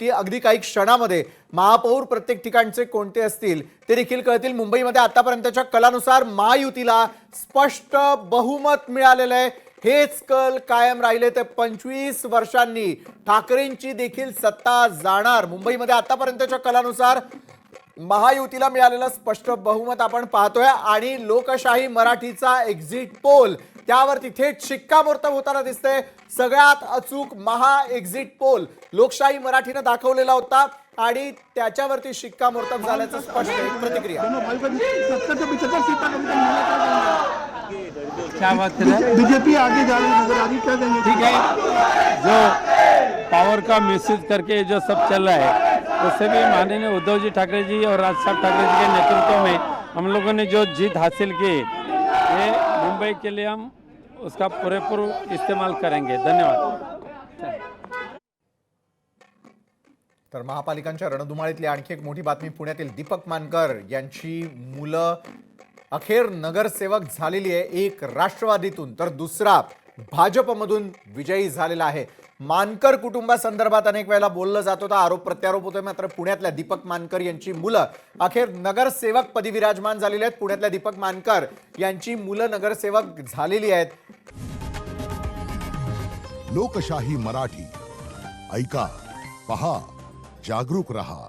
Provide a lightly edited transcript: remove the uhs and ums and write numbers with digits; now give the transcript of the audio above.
महायुती अगदी काही क्षणामध्ये महापौर प्रत्येक ठिकाणचे कोणते असतील ते देखील कळतील। मुंबईमध्ये आतापर्यंतच्या कलानुसार महायुतीला स्पष्ट बहुमत मिळालेलं आहे। हेच कल कायम राहिले तर 25 वर्षांनी ठाकरेंची देखील सत्ता जाणार। मुंबईमध्ये आतापर्यंतच्या कलानुसार महायुतीला मिळालेलं स्पष्ट बहुमत आपण पाहतोय आणि लोकशाही मराठीचा एक्झिट पोल त्यावर थेट शिक्कामोर्तब होताना दिसतंय। सगळ्यात अचूक महा एक्झिट पोल लोकशाही मराठीने दाखवलेला होता आणि त्याच्यावरती शिक्कामोर्तब झाल्याचं स्पष्ट एक प्रतिक्रिया। क्या बात कर रहे हैं? बीजेपी आगे जा रही है नजर आ रही, क्या कहेंगे? ठीक है, जो पावर का मिसयूज करके जो सब चल रहा है उससे भी माननीय उद्धव जी ठाकरे जी और राज साहब ठाकरे जी के नेतृत्व में हम लोगों ने जो जीत हासिल की, ये मुंबई के लिए हम उसका पूरेपूर इस्तेमाल करेंगे। धन्यवाद। तर महापालिकांच्या रणधुमाळीतली आणखी एक मोठी बातमी पुण्यातील दीपक मानकर यांची मुलं अखेर नगरसेवक झालेली आहे। एक राष्ट्रवादीतून तर दुसरा भाजपमधून विजयी झालेला आहे। मानकर कुटुंबासंदर्भात अनेक वेळेला बोललं जात होतं, आरोप प्रत्यारोप होतोय, मात्र पुण्यातल्या दीपक मानकर यांची मुलं अखेर नगरसेवक पदी विराजमान झालेली आहेत। पुण्यातल्या दीपक मानकर यांची मुलं नगरसेवक झालेली आहेत। लोकशाही मराठी ऐका, पहा, जागरूक रहा।